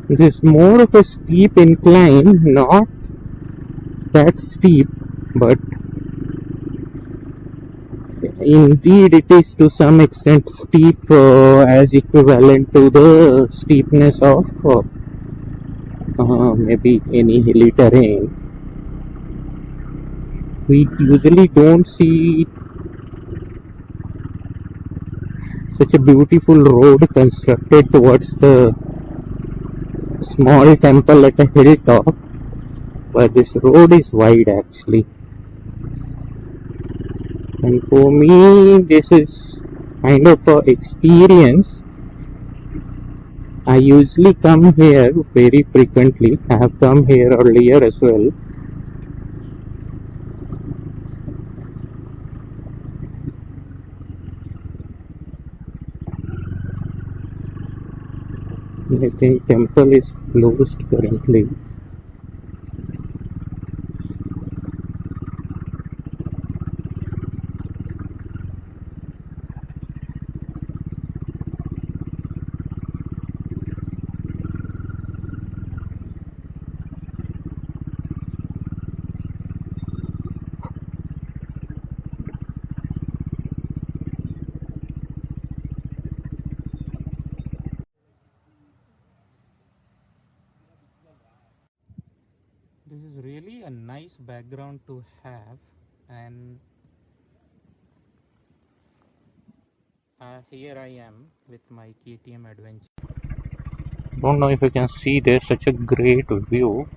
This is more of a steep incline, not that steep, but indeed it is to some extent steep, as equivalent to the steepness of maybe any hilly terrain. We usually don't see such a beautiful road constructed towards the small temple at a hilltop, but this road is wide actually. And for me, this is kind of an experience. I usually come here very frequently. I have come here earlier as well. I think temple is closed currently. This is really a nice background to have, and here I am with my KTM adventure. Don't know if you can see, there's such a great view